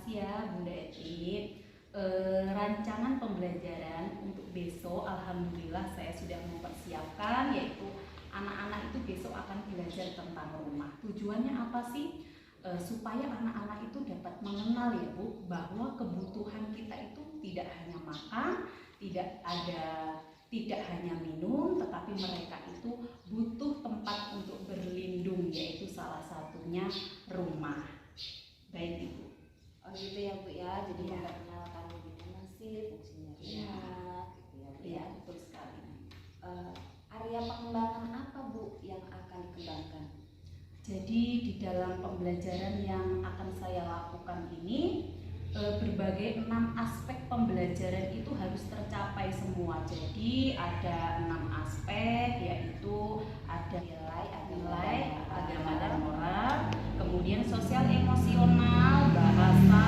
kasih ya Bunda Eti. Rancangan pembelajaran untuk besok alhamdulillah saya sudah mempersiapkan, yaitu anak-anak itu besok akan belajar tentang rumah. Tujuannya apa sih? Supaya anak-anak itu dapat mengenal ya Bu, bahwa kebutuhan kita itu tidak hanya makan, tidak hanya minum, tetapi mereka itu butuh tempat untuk berlindung, yaitu salah satunya rumah. Baik Ibu. Oh gitu ya Bu ya, jadi memperkenalkan gimana sih fungsinya rumah gitu ya Bu ya. Betul sekali. Area pengembangan apa Bu yang akan dikembangkan? Jadi di dalam pembelajaran yang akan saya lakukan ini, berbagai 6 aspek pembelajaran itu harus tercapai semua. Jadi ada 6 aspek, yaitu ada nilai, agama dan moral, kemudian sosial emosional, bahasa,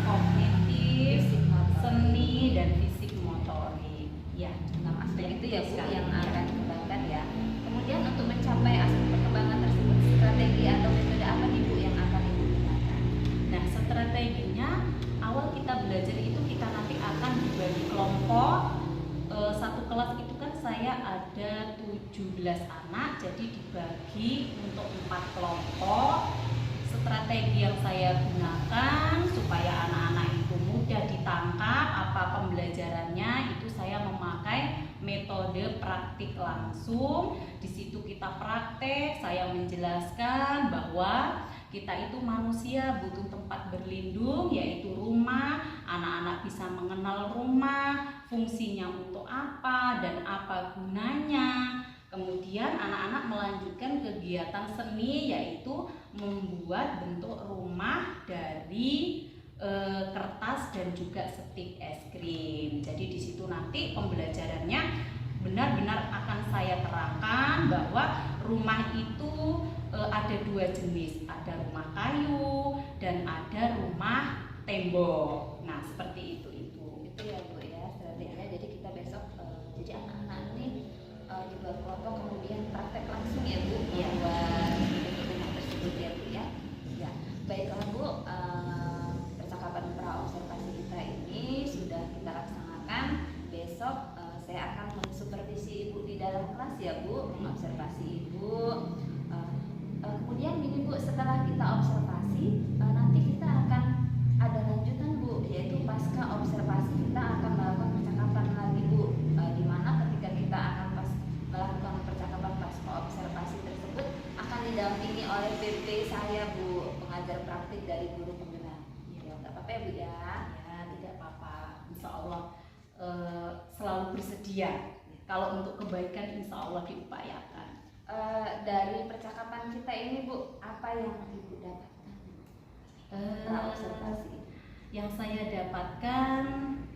kognitif, seni, dan fisik motorik. Ya, 6 aspek itu ya Bu yang ya. akan dikembangkan ya. Kemudian untuk mencapai aspek perkembangan tersebut, strategi atau metode apa nih Bu yang akan digunakan? Nah, strateginya awal kita belajar itu kita nanti akan dibagi kelompok. Satu kelas itu kan saya ada 17 anak, jadi dibagi untuk 4 kelompok. Strategi yang saya gunakan supaya anak-anak itu mudah ditangkap apa pembelajarannya, itu saya memakai metode praktik langsung. Di situ kita praktek, saya menjelaskan bahwa kita itu manusia butuh tempat berlindung, yaitu rumah. Anak-anak bisa mengenal rumah, fungsinya untuk apa dan apa gunanya. Kemudian anak-anak melanjutkan kegiatan seni, yaitu membuat bentuk rumah dari kertas dan juga stik es krim. Jadi di situ nanti pembelajarannya benar-benar akan saya terangkan bahwa rumah itu ada 2 jenis, ada rumah kayu dan ada rumah tembok. Nah, seperti itu Ibu. Itu ya Bu ya strateginya. Jadi kita besok jadi anak-anak ini dibuat kelompok kemudian praktek langsung ya Bu membuat rumah tersebut ya Bu ya. Ya baiklah Bu, percakapan pra-observasi kita ini sudah kita laksanakan. Besok saya akan mensupervisi Ibu di dalam kelas ya Bu, mengobservasi Ibu. Kemudian gini Bu, setelah kita observasi nanti kita akan ada lanjutan Bu, yaitu pasca observasi kita akan melakukan percakapan lagi Bu, dimana ketika kita akan melakukan percakapan pasca observasi tersebut akan didampingi oleh PP saya Bu, pengajar praktik dari guru penggerak. Ya nggak apa-apa ya Bu ya? Ya, tidak apa-apa. Insya Allah selalu bersedia. Kalau untuk kebaikan insya Allah diupayakan. Dari percakapan kita ini Bu, apa yang Ibu dapatkan? Observasi. Yang saya dapatkan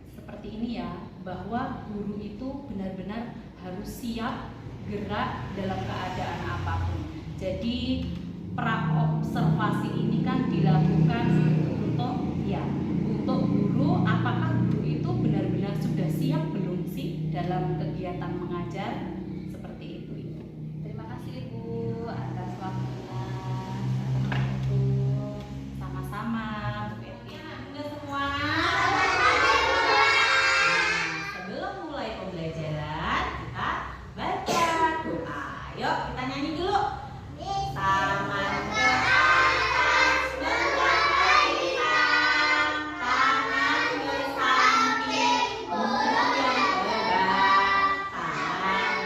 seperti ini ya, bahwa guru itu benar-benar harus siap gerak dalam keadaan apapun. Jadi pra-observasi ini kan dilakukan untuk guru, apakah guru itu benar-benar sudah siap belum sih dalam kegiatan mengajar, seperti itu Ibu. Terima kasih Ibu atas waktunya. Assalamualaikum. Sama-sama Bu Eti. Udah semua. Sebelum mulai pembelajaran kita baca doa. Yuk kita nyanyi dulu. Tangan ke atas menggapai hitam, tangan ke samping kemudian ke bawah, tangan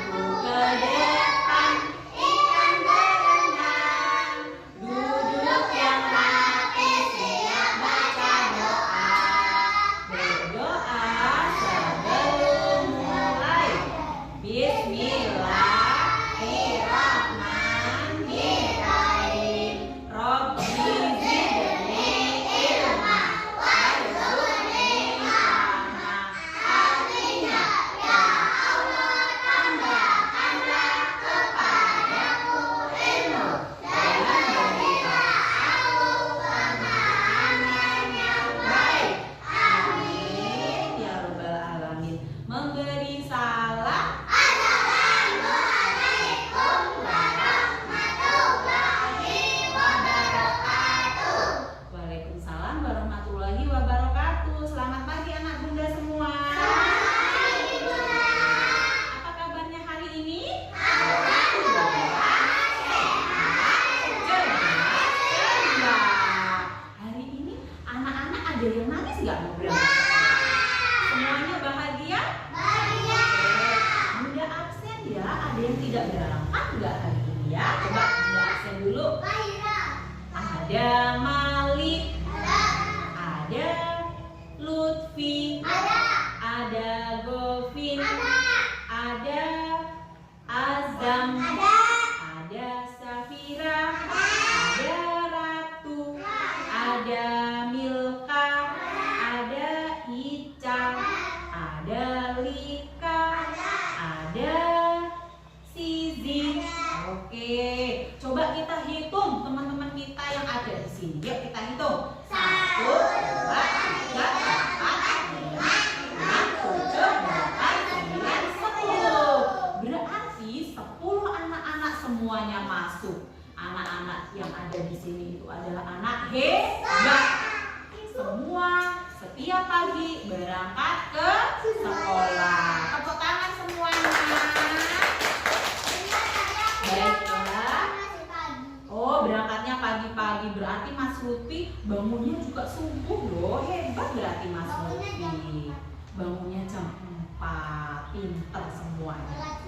Ada Govin. Ada Azam. Ada Safira. Ada Ratu. Ada Milka. Ada Ica. Ada Lika. Ada Sizi. Oke, coba kita hitung teman-teman kita yang ada di sini. Yuk kita hitung. 1, 2, 3, 4, 5, 6, 7, 8, 9, 10. Berarti 10 anak-anak semuanya masuk. Anak-anak yang ada di sini itu adalah anak hebat. Semua setiap pagi berangkat ke sekolah. Tepuk tangan semuanya. Baiklah. Oh, berangkatnya pagi-pagi, berarti Mas Lutfi bangunnya juga subuh loh. Hebat berarti Mas Lutfi. Bangunnya jam 4. Pinter semuanya.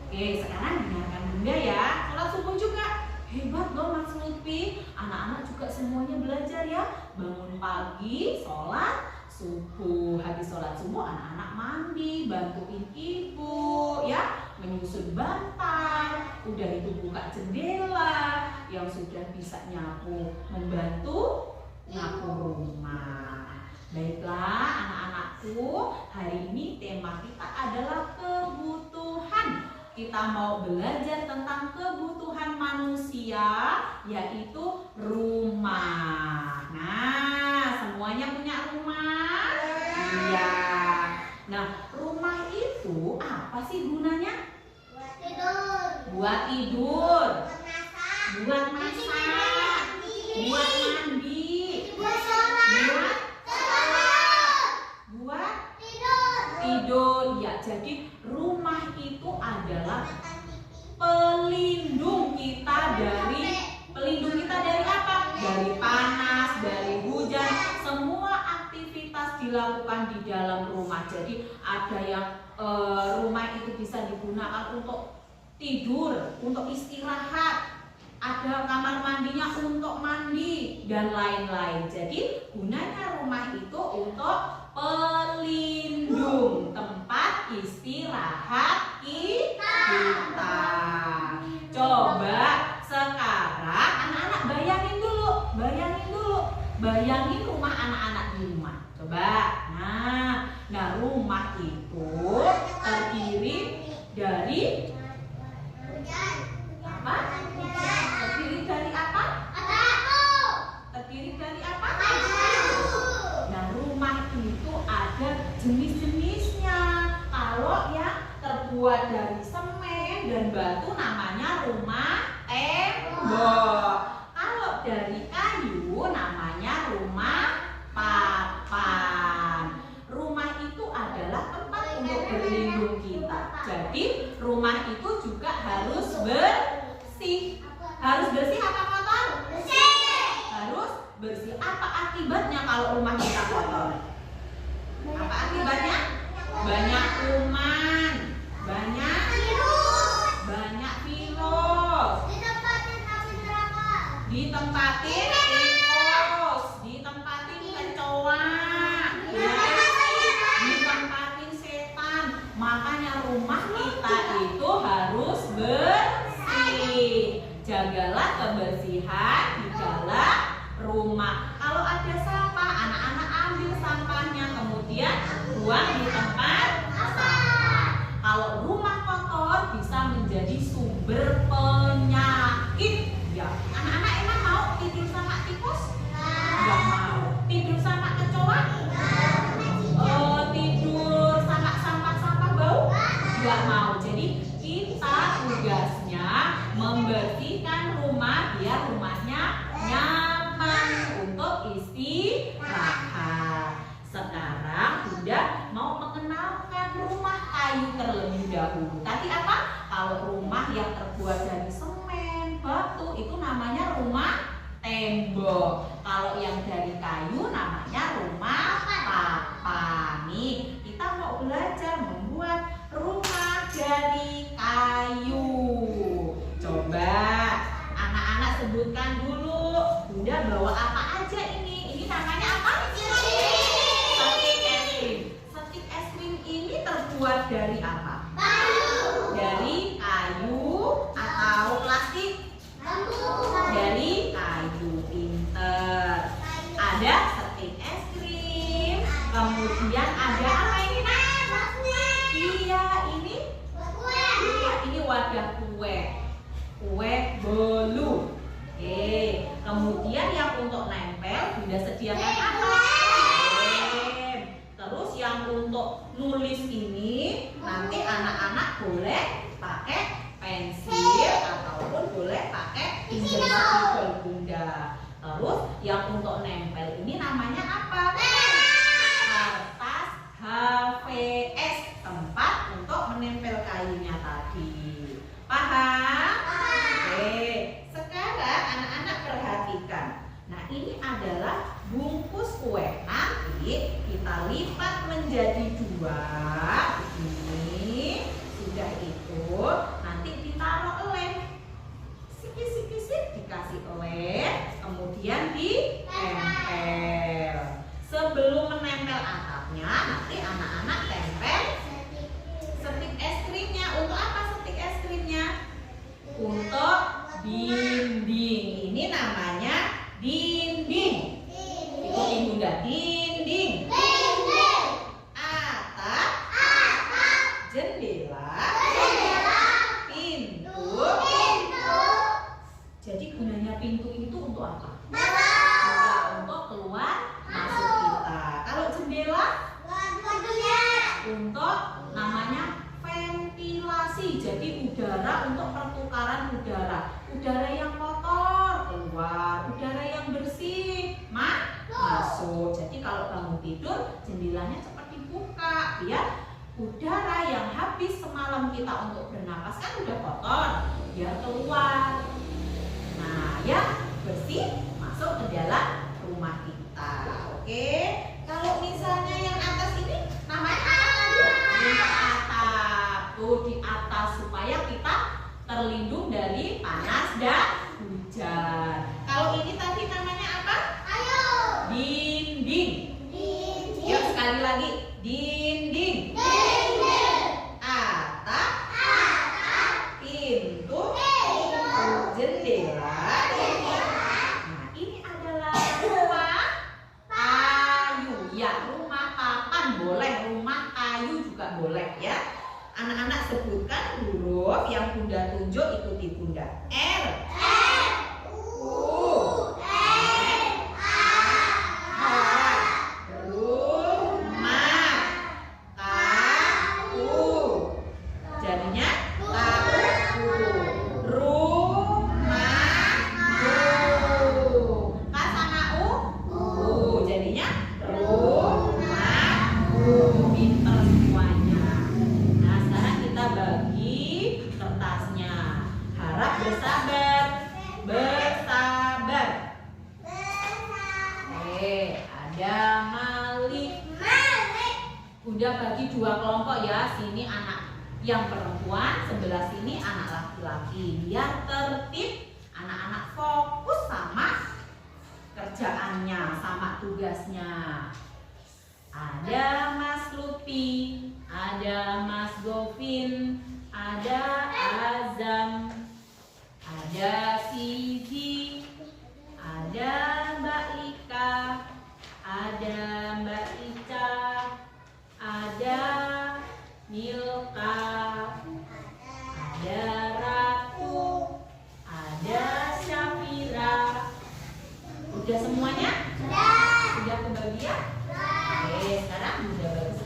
Oke, sekarang dengarkan Bunda ya. Sholat subuh juga. Hebat loh Mas Lutfi. Anak-anak juga semuanya belajar ya. Bangun pagi, sholat subuh. Habis sholat subuh anak-anak mandi, bantuin ibu ya, menyusun bantal. Udah itu buka jendela. Yang sudah bisa nyapu, membantu nyapu rumah. Baiklah anak-anakku, hari ini tema kita adalah kebutuhan. Kita mau belajar tentang kebutuhan manusia, yaitu rumah. Nah, semuanya punya rumah? Iya. Nah, rumah itu apa sih gunanya? Buat tidur. Buat masak. Buat mandi. Buat tidur. Ya, jadi rumah itu adalah pelindung kita dari apa? Dari panas, dari hujan. Semua aktivitas dilakukan di dalam rumah. Jadi ada yang rumah itu bisa digunakan untuk tidur, untuk istirahat. Ada kamar mandinya untuk mandi dan lain-lain. Jadi gunanya rumah itu untuk pelindung, tempat istirahat kita. Coba sekarang anak-anak bayangin rumah anak-anak di rumah. Coba. Nah rumah itu terdiri dari apa? Terdiri dari apa? Terdiri dari apa? Nah, rumah itu ada jenis-jenisnya. Kalau yang terbuat dari semen dan batu namanya rumah tembok. Kalau dari kayu namanya rumah papan. Rumah itu adalah tempat untuk berlindung kita. Jadi rumah itu juga harus bersih. Harus bersih apa kotor? Bersih. Harus bersih. Apa akibatnya kalau rumah kita kotor? Apa akibatnya? Banyak kuman, banyak virus. Ditempatin tikus, ditempatin kecoa, ya. Ditempatin setan. Makanya rumah kita itu harus bersih. Jagalah kebersihan di dalam rumah. Kalau ada sampah, anak-anak ambil sampahnya, kemudian buang di tempat sampah. Kalau rumah kotor bisa menjadi sumber penyakit. Ya, anak-anak emang mau tidur sama tikus? Nggak mau. Tidur sama kecoa? Tidur sama sampah-sampah bau? Nggak mau. Jadi kita tugasnya membersihkan rumah biar rumahnya nyaman untuk istirahat. Sekarang Bunda mau mengenalkan rumah kayu terlebih dahulu. Tadi apa? Kalau rumah yang terbuat dari semen, batu itu namanya rumah tembok. Kalau yang dari kayu namanya rumah papan. Nih, kita mau belajar membuat rumah dari kayu. Coba anak-anak sebutkan dulu. Bunda bawa apa aja ini? Ini namanya apa? Setrika. terbuat dari apa? Dari kayu atau plastik? Dari kayu. Pinter. Ada stik es krim. Kemudian ada apa ini, Nak? Iya, ini wadah kue. Kue bolu. Oke. Kemudian yang untuk nempel Bunda sediakan apa? Lem. Terus yang untuk nulis ini nanti anak-anak boleh pakai pensil ataupun boleh pakai pinjam spidol Bunda. Terus yang untuk nempel ini namanya apa? Kertas HVS, tempat untuk menempel kayunya tadi. Paham? Oke. Sekarang anak-anak perhatikan. Nah, ini adalah bungkus kue. Nanti kita lipat menjadi 2. Ini sudah itu nanti ditaruh lem. Sip, dikasih lem, kemudian ditempel. Sebelum menempel atapnya, nanti anak-anak tempel stik es krimnya. Untuk apa stik es krimnya? Untuk dinding. Ini namanya dinding. Ikuti Bunda. Dinding. Atap. Jendela. Pintu. Jadi gunanya pintu itu untuk apa? Untuk keluar masuk kita. Kalau jendela untuk namanya ventilasi. Jadi udara untuk pertukaran udara. Udara yang kotor keluar, udara yang bersih masuk. Jadi kalau bangun tidur jendelanya cepat dibuka biar udara yang habis semalam kita untuk bernapas kan udah kotor, biar keluar. Nah, yang bersih masuk ke dalam rumah kita. Oke. Kalau misalnya yang atas ini namanya apa? Atap. Tuh di atas supaya kita terlindung dari panas dan hujan. Kalau ini tadi namanya apa? Dinding. Yuk sekali lagi. Dinding. Atap. Pintu. Jendela. Nah, ini adalah rumah kayu. Ya, rumah papan boleh, rumah kayu juga boleh ya. Anak-anak sebutkan huruf yang Bunda tunjuk, ikuti Bunda. R. U. Rumah kayu. Jadinya kayu. Rumah kayu. K sama U. Jadinya rumah kayu. Pinter semuanya. Nah, sekarang kita bagi kertasnya. Harap bersabar. Oke, ada Malik. Bunda bagi 2 kelompok ya. Sini anak yang perempuan, sebelah sini anak laki-laki. Biar tertib, anak-anak fokus sama kerjaannya, sama tugasnya. Ada Mas Lupi, ada Mas Govin, ada Azam, ada Sigi, ada Mbak Ika, ada Mbak Ica, ada Milka, ada Ratu, ada Syafira. Udah semuanya? Sudah kebagian? Oke, sekarang udah bagus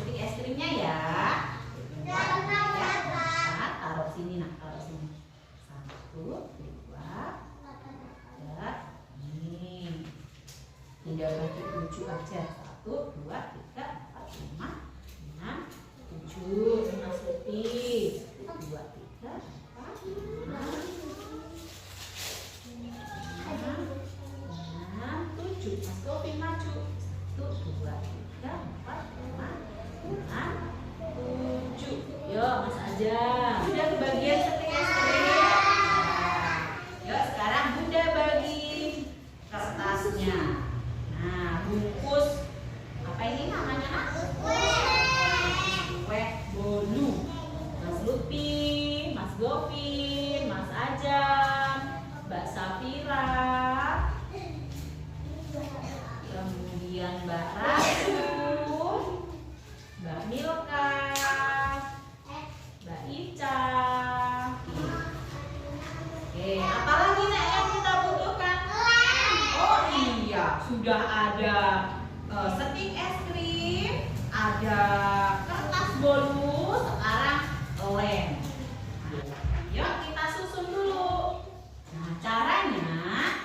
Milka, Mbak Ica. Oke, apalagi Nek yang kita butuhkan? Oh iya, sudah ada stik es krim, ada kertas bolu, sekarang lem. Yuk kita susun dulu. Nah, caranya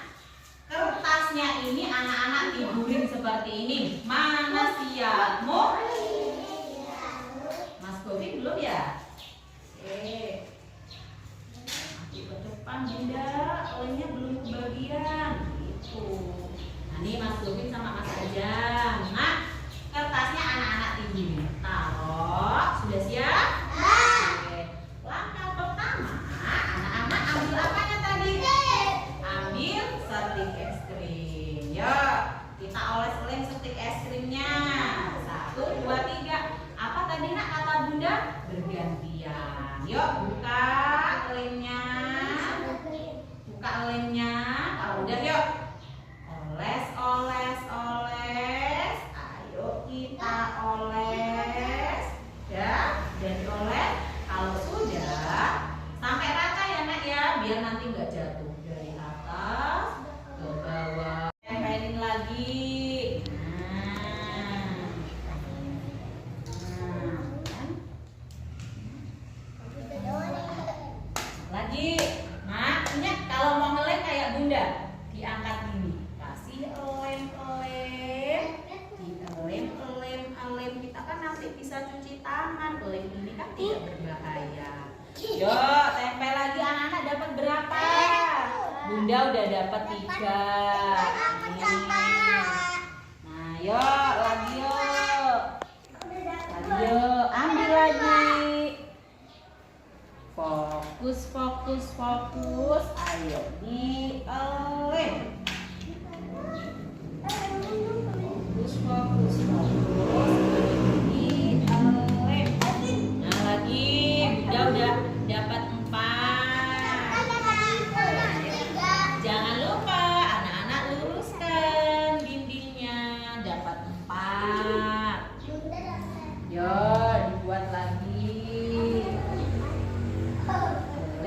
kertasnya ini anak-anak tidurin seperti ini. Mana siapmu? Mas Bobi belum ya? Oke. Maju ke depan Bunda, lemnya belum kebagian. Gitu. Nah, ini Mas Bobi sama Mas Ajang. Nah, kertasnya anak-anak tidurin. Taruh. Sudah siap? Oke. Langkah pertama, anak-anak ambil apanya tadi? Ambil stik es krim. Yuk, kita oles lem stik es krimnya. 1, 2, 3. Apa tadi Nak kata Bunda? Bergantian. Yuk, buka lemnya. Buka lemnya. Kalau udah yuk. Oles, oles, oles. Ayo kita oles. Ya, udah dioles. Kalau sudah, sampai rata ya Nak ya, biar nanti nggak jatuh dari atas ke bawah. Tempelin lagi. Lagi. Nah, ini kalau mau ngelem kayak Bunda, diangkat gini. Kasih lem-lem. Lem kita kan nanti bisa cuci tangan. Lem ini kan tidak berbahaya. Yuk, tempel lagi anak-anak dapat berapa? Bunda udah dapat 3. Nah, yuk lagi yuk. Lagi yuk, ambil lagi. Fokus, fokus, fokus. Ayo dilem. Fokus, fokus, fokus. Dilem. Nah, lagi Bunda udah dapat 4. Jangan lupa anak-anak luruskan dindingnya. Dapat 4. Yo, dibuat lagi.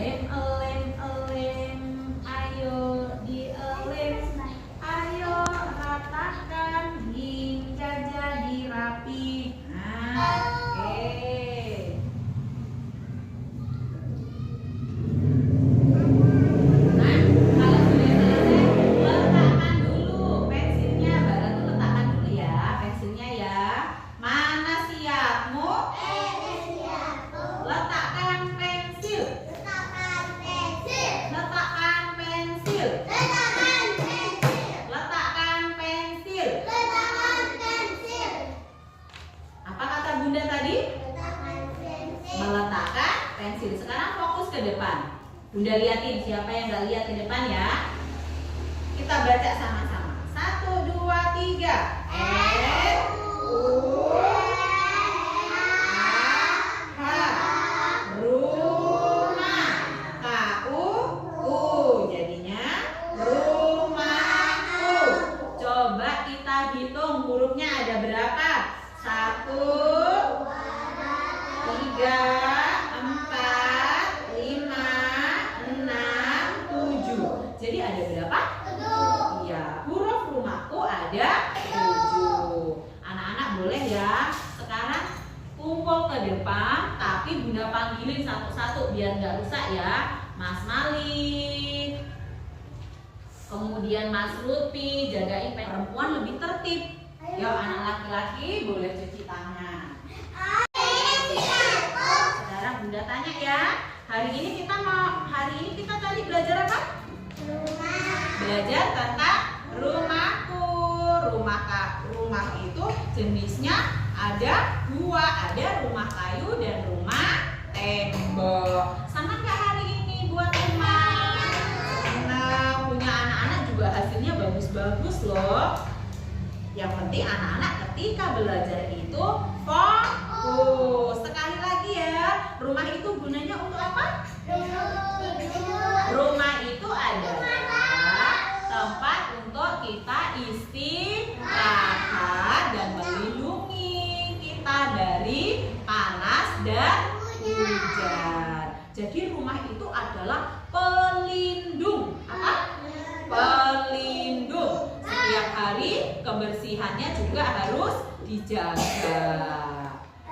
Lem. Ayo dilem. Ayo ratakan hingga jadi rapi. Nah, oke. Nah, kalau sudah selesai, letakkan dulu pensilnya. Barang tuh letakkan dulu ya, pensilnya ya. Mana siapmu? Letakkan pensil. Letakkan pensil. Letakkan pensil. Apa kata Bunda tadi? Meletakkan pensil. Sekarang fokus ke depan. Bunda liatin siapa yang nggak lihat ke depan ya. Kita baca sama-sama. 1, 2, 3. Rumah. Jadinya rumahku. Coba kita hitung hurufnya ada berapa? 1, 3, 4, 5, 6, 7. Jadi ada berapa? 7. Iya, huruf rumahku ada 7. Anak-anak boleh ya. Sekarang kumpul ke depan, tapi Bunda panggilin satu-satu biar nggak rusak ya. Mas Malik, kemudian Mas Lutfi, jagain perempuan lebih tertib. Yuk anak laki-laki boleh cuci tangan. Sekarang Bunda tanya ya, hari ini kita tadi belajar apa? Belajar tentang rumahku. Rumah itu jenisnya ada 2, ada rumah kayu dan rumah tembok. Sama nggak hari ini buat rumah? Nah, punya anak-anak juga hasilnya bagus-bagus loh. Yang penting anak-anak ketika belajar itu fokus. Sekali lagi ya, rumah itu gunanya untuk apa? Rumah itu adalah tempat untuk kita istirahat dan melindungi kita dari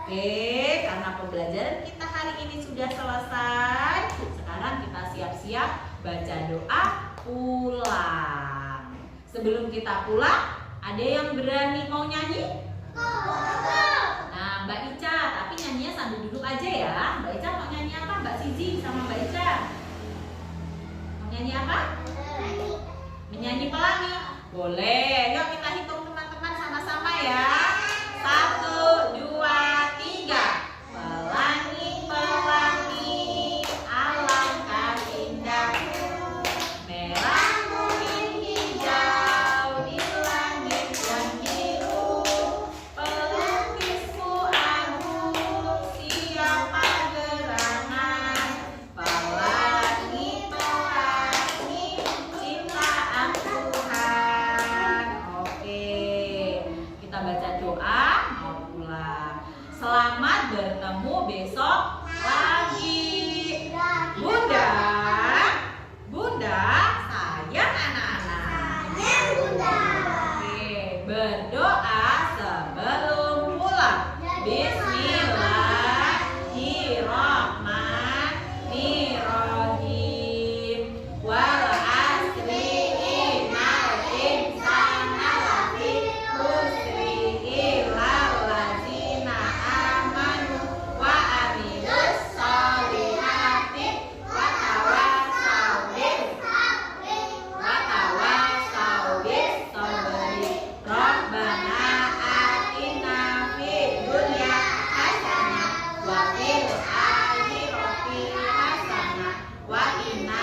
Oke, karena pembelajaran kita hari ini sudah selesai. Sekarang kita siap-siap baca doa pulang. Sebelum kita pulang, ada yang berani mau nyanyi? Nah, Mbak Ica, tapi nyanyinya sambil duduk aja ya. Mbak Ica mau nyanyi apa? Mbak Siji sama Mbak Ica. Mau nyanyi apa? Menyanyi pelangi. Boleh. Yuk kita hitung teman-teman sama-sama ya. 1, 2, 3. Pelangi-pelangi, alangkah indahnya, merah, kuning, hijau, di langit yang biru. Pelukisku agung, siapa gerangan, pelangi-pelangi, ciptaan Tuhan. Oke, kita baca doa mau pulang. Selamat bertemu besok lagi. Bunda, Bunda, sayang anak-anak. Oke, berdoa sebelum pulang. Bismillahirrahmanirrahim. Wal asri innal insana lafi khusri illal ladzina amanu wa amilus sholihati wa tawassaw bis sabri. Rabbana atina fid dunya hasanah wa fil akhirati hasanah wa qina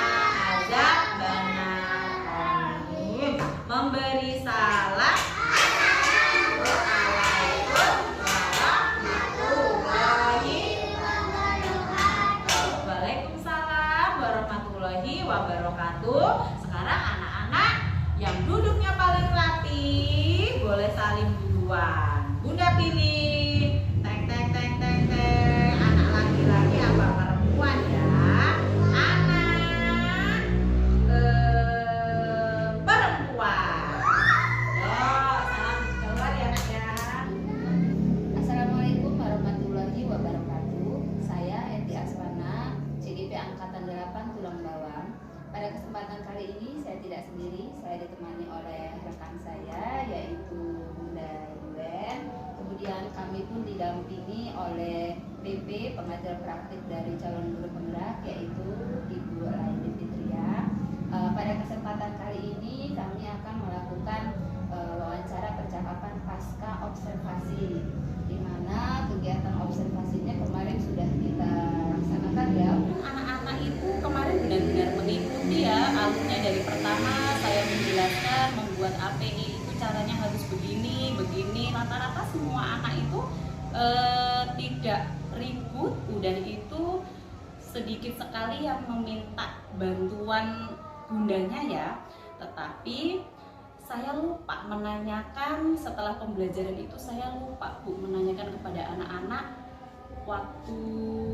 adzabannar. Amin. Memberi salam. Assalamualaikum warahmatullahi wabarakatuh. Waalaikumsalam warahmatullahi wabarakatuh. Sekarang anak-anak yang duduknya paling rapi boleh saling duluan. Bunda pilih. Teng teng teng teng teng. Anak laki-laki apa perempuan ya? Anak perempuan. Yuk, salam keluar ya Nak ya. Assalamualaikum warahmatullahi wabarakatuh. Saya Eti Aswana, CGP Angkatan 8 Tulang Bawang. Pada kesempatan kali ini saya tidak sendiri, saya ditemani oleh rekan saya yaitu Bunda Yuen. Kemudian kami pun didampingi oleh PP pengajar praktik dari calon guru penggerak yaitu Ibu Laini Fitria. Pada kesempatan kali ini kami akan melakukan wawancara percakapan pasca observasi, di mana kegiatan observasinya kemarin sudah kita laksanakan ya. Anak-anak itu kemarin benar-benar mengikuti ya alurnya dari pertama saya menjelaskan membuat API itu caranya harus begini, begini. Rata-rata semua anak itu tidak ribut, udah itu sedikit sekali yang meminta bantuan bundanya ya. Tetapi saya lupa menanyakan setelah pembelajaran itu, saya lupa Bu menanyakan kepada anak-anak waktu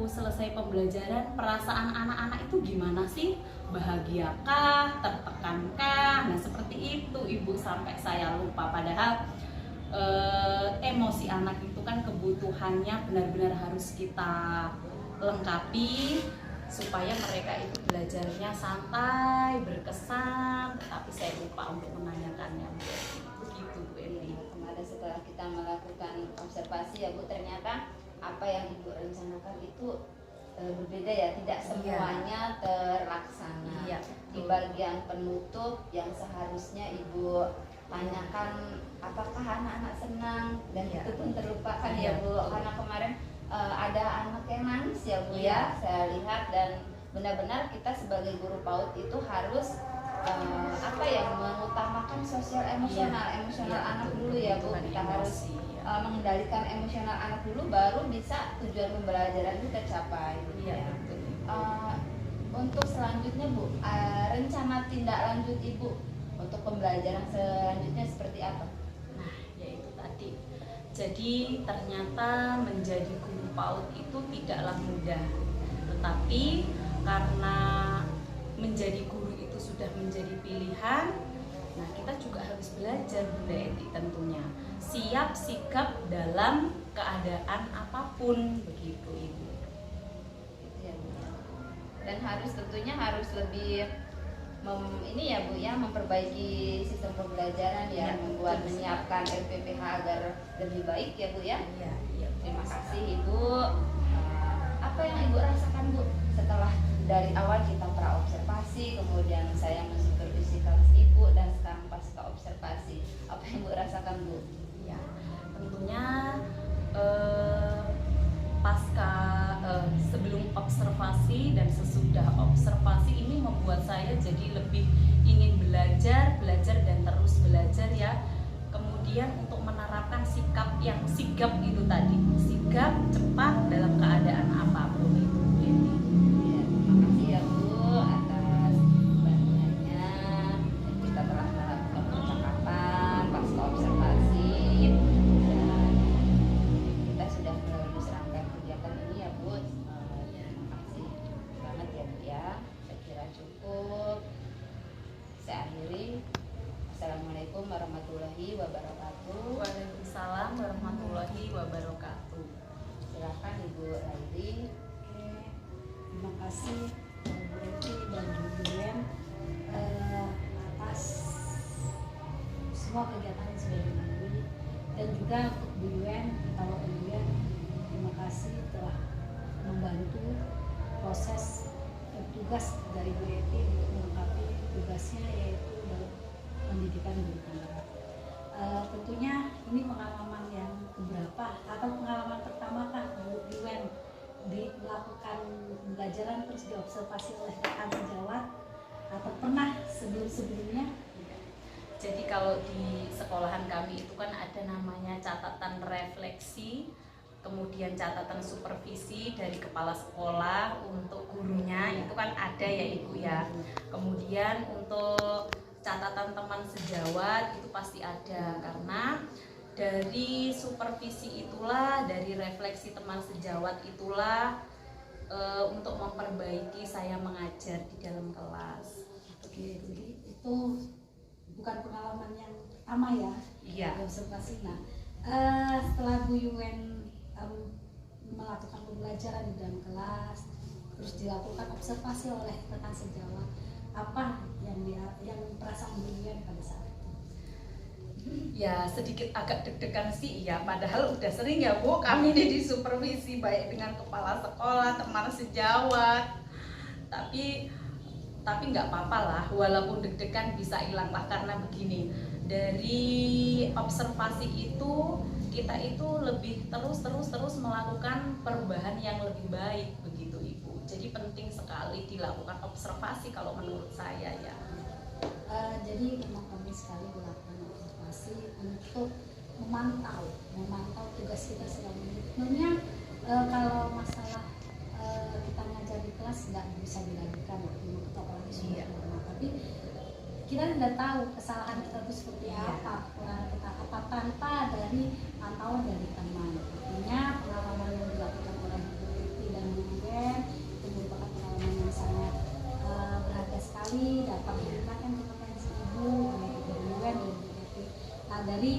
selesai pembelajaran perasaan anak-anak itu gimana sih? Bahagiakah? Tertekankah? Nah seperti itu Ibu, sampai saya lupa. Padahal emosi anak itu kan kebutuhannya benar-benar harus kita lengkapi supaya mereka itu belajarnya santai, berkesan. Tetapi saya lupa untuk menanyakannya. Begitu Bu Eli. Kemarin setelah kita melakukan observasi ya Bu, ternyata apa yang Ibu rencanakan itu berbeda ya, tidak semuanya terlaksana. Iya, di bagian penutup yang seharusnya Ibu tanyakan apakah anak-anak senang, dan Iya. itu pun terlupakan Iya, ya Bu, betul. karena kemarin ada anak yang nangis ya Bu Iya. ya, saya lihat. Dan benar-benar kita sebagai guru PAUD itu harus mengutamakan sosial emosional Iya, anak betul. dulu ya Bu. Bukan Kita harus emosi, ya. mengendalikan emosional anak dulu, baru bisa tujuan pembelajaran itu tercapai gitu Iya, ya. betul. Untuk selanjutnya Bu, rencana tindak lanjut Ibu untuk pembelajaran selanjutnya seperti apa? Nah, yaitu tadi. Jadi ternyata menjadi guru PAUD itu tidaklah mudah. Tetapi karena menjadi guru itu sudah menjadi pilihan, Nah, kita juga harus belajar Bunda Eti tentunya. Siap sikap dalam keadaan apapun, begitu Ibu. Gitu ya, Bu. Dan tentunya harus lebih ini ya Bu ya, memperbaiki sistem pembelajaran ya, membuat menyiapkan LPPH agar lebih baik ya Bu ya. Iya. Terima kasih Ibu. Apa yang Ibu rasakan Bu setelah dari awal kita praobservasi, kemudian saya mensupervisi kelas Ibu, dan sekarang pasca observasi, apa yang Ibu rasakan Bu? Ya, tentunya pasca sebelum observasi dan sesudah observasi ini membuat saya jadi lebih ingin belajar dan terus belajar ya. Kemudian untuk menerapkan sikap yang sigap itu tadi, sigap cepat dalam keadaan apapun itu. Ya, terima kasih ya Bu atas bantuannya. Kita telah melakukan percakapan pasca observasi dan kita sudah melalui serangkaian kegiatan ini ya Bu. Terima kasih banget ya Bu ya. Saya kira cukup. Saya akhiri. Assalamualaikum warahmatullahi wabarakatuh. Waalaikumsalam warahmatullahi wabarakatuh. Silakan Ibu Laili. Oke, terima kasih Bu Eti dan Bu Yuen atas semua kegiatan yang sudah dilalui, dan juga untuk Bu Yuen, kalau Bu Yuen, terima kasih telah membantu proses tugas dari Bu Eti untuk melengkapi tugasnya, yaitu dalam pendidikan guru tangga. Tentunya ini pengalaman yang keberapa atau pengalaman pertama kan Bu Yuen melakukan pembelajaran terus diobservasi oleh rekan sejawat, atau pernah sebelumnya? Jadi kalau di sekolahan kami itu kan ada namanya catatan refleksi, kemudian catatan supervisi dari kepala sekolah untuk gurunya, itu kan ada ya Ibu ya. Kemudian untuk catatan teman sejawat itu pasti ada, karena dari supervisi itulah, dari refleksi teman sejawat itulah untuk memperbaiki saya mengajar di dalam kelas. Oke, jadi itu bukan pengalaman yang pertama ya? Iya. Observasi. Nah, setelah Bu Yuen melakukan pembelajaran di dalam kelas, terus dilakukan observasi oleh rekan sejawat, apa yang perasaan Bu Yuen pada saat itu? Ya sedikit agak deg-degan sih ya, padahal udah sering ya Bu kami ini disupervisi baik dengan kepala sekolah, teman sejawat, tapi nggak apa-apa lah, walaupun deg-degan bisa hilang lah, karena begini, dari observasi itu kita itu lebih terus melakukan perubahan yang lebih baik, begitu Ibu. Jadi penting sekali dilakukan observasi kalau menurut saya ya. Jadi memang penting sekali dilakukan observasi untuk memantau tugas kita selama ini. Sebenarnya kalau masalah kita ngajar di kelas nggak bisa dilakukan, apalagi sudah lama. Tapi kita tidak tahu kesalahan kita itu seperti apa, kekurangan kita apa, tanpa dari pantauan dari teman. Artinya pengalaman yang dilakukan oleh Bu Eti dan Bu Yuen itu merupakan pengalaman yang sangat berharga sekali, dapat digunakan kompetensi Ibu, Bu Yuen dan Bu Eti. Nah, dari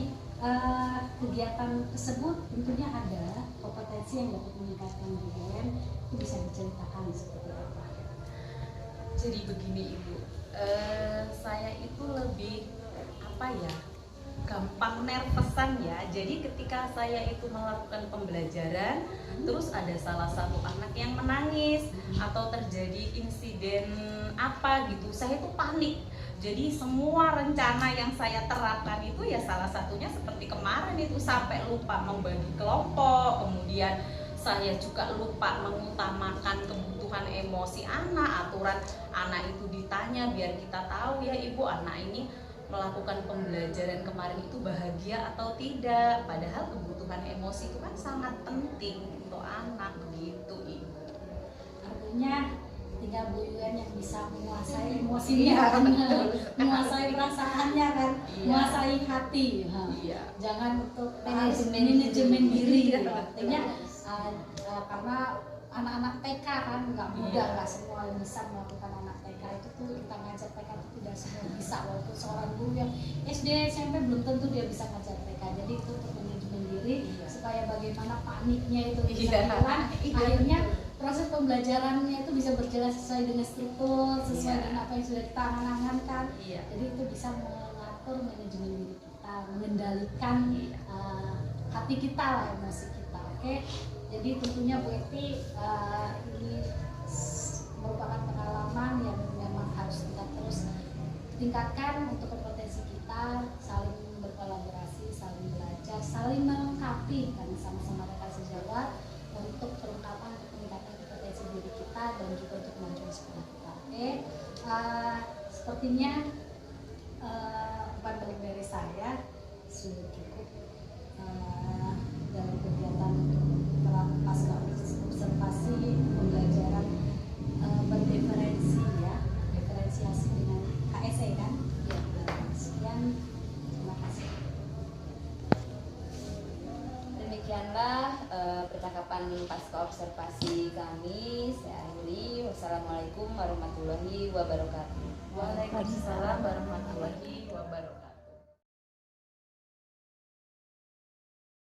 kegiatan tersebut tentunya ada kompetensi yang dapat meningkatkan Bu Yuen. Itu bisa diceritakan seperti apa? Jadi begini Ibu, saya itu lebih gampang nervesan ya. Jadi ketika saya itu melakukan pembelajaran, terus ada salah satu anak yang menangis atau terjadi insiden apa gitu, saya itu panik. Jadi semua rencana yang saya terapkan itu ya salah satunya seperti kemarin itu, sampai lupa membagi kelompok, kemudian saya juga lupa mengutamakan kebutuhan emosi anak, aturan anak itu ditanya biar kita tahu ya Ibu, anak ini melakukan pembelajaran kemarin itu bahagia atau tidak, padahal kebutuhan emosi itu kan sangat penting untuk anak, begitu Ibu. Artinya tinggal Bu Yuen yang bisa menguasai emosinya, menguasai perasaannya kan, menguasai hati. Jangan untuk manajemen diri. Artinya karena anak-anak TK kan nggak mudah, nggak semua yang bisa melakukan. Anak TK itu tuh kita ngajar TK itu tidak semua bisa, walaupun seorang guru yang SD SMP belum tentu dia bisa ngajar TK. Jadi itu untuk manajemen diri supaya bagaimana paniknya itu bisa hilang, akhirnya proses pembelajarannya itu bisa berjalan sesuai dengan struktur, sesuai dengan apa yang sudah kita angan-angankan. Jadi itu bisa mengatur manajemen diri kita, mengendalikan hati kita lah, emosi kita. Oke. Jadi tentunya Bu Eti ini merupakan pengalaman yang memang harus kita terus tingkatkan untuk kompetensi kita, saling berkolaborasi, saling belajar, saling melengkapi karena sama-sama rekan sejawat untuk perlengkapan untuk meningkatkan kompetensi diri kita dan juga untuk kemajuan sekolah kita. Oke, sepertinya umpan balik dari saya sudah cukup dalam kegiatan pasca observasi pembelajaran berdiferensi ya, diferensiasi dengan KSE kan. Ya, sekian, terima kasih. Demikianlah percakapan pasca observasi kami. Saya akhiri. Wassalamualaikum warahmatullahi wabarakatuh. Waalaikumsalam warahmatullahi wabarakatuh.